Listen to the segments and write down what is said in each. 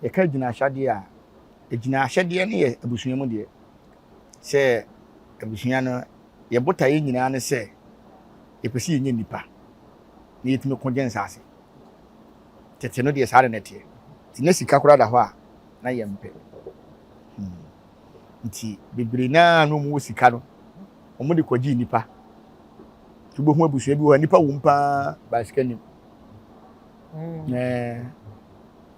ye ka gyina ahyade a gyina ahyade ne ye abusua mu de se abusua no ye botaye nyina ne se ye pese ye nipa ne yetime konje nsase tete no de sare nete ti ne sika kura da ho a na ye mpe nti bebre na no mu sika no omo de kwaji nipa tubo hu abusua bi ho nipa wo mpa ba sika nim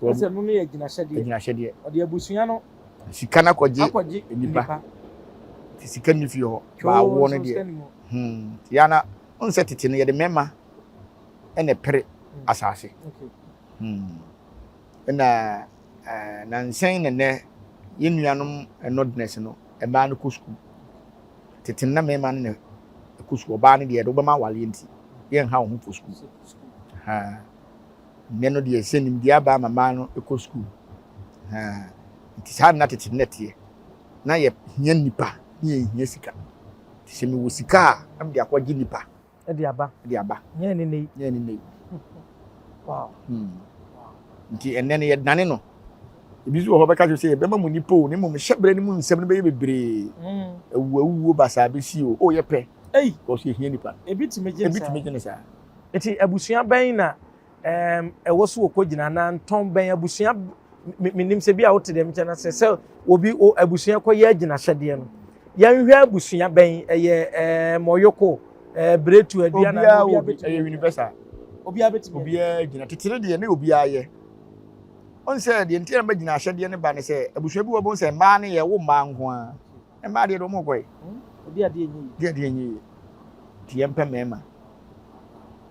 Ose no ye gyina hyede o de abusua no sika na kwaji nipa ti sika ni fi ho ba wo no de ya na onse tete no ye de mema ene pere asase na nsen ne yenuanom enodness no e ba no ko school tete na mema ne ko school ba ne de do ba ma wale nti ye nha wo ho school neno de senim dia ba mama no ko school nti sa na tete nete na ye hia nipa ye hia sika ti se mi wo sika am de akwaji nipa e de aba nye ne wow nti enne ye dane no ebizu ho beka jo se be ma mu nipa o ne mu hyebre ne mu nsem ne be bebre awuwo basa be si o ye pe ko so hia nipa ebi ti megene sa eti abusua ban na ewo so okogina na nton ban abusua minim se bi a wote dem kyana se obi abusua ko ye agina hyede no yanhwe abusua ban eye moyoko bretu adua na obi abeti universal obi abeti obi agina titire de ne obi aye on se de ntia ma gina hyede ne ba ne se abusua bi wo bon se ma ne ye wo ma nko a e ma de do mo koy obi ade enyi ti yempa mema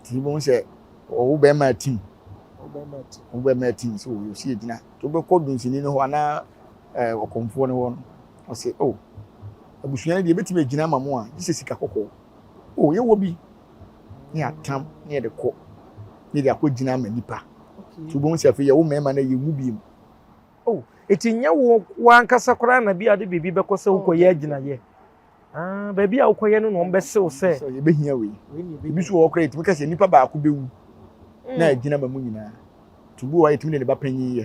ti bon se o be ma team so you see gina to be ko dun sini ne ho ana okomfo ne ho no o se abusua de beti me gina mamo a gise sika kokko ye wo bi ni atam ni de ko ni de akogina ma nipa to bon se afi ye wo mema na ye wu bi eti nya wo wankasa kora na bi ade bibi be ko se wo ko ye agina ye ba bi a wo ko ye no no be se wo se ye be hia we bi so wo kora eti me ka se nipa ba ko be wu na agina ma mu nyina tubu wa eti me ne ba panyin ye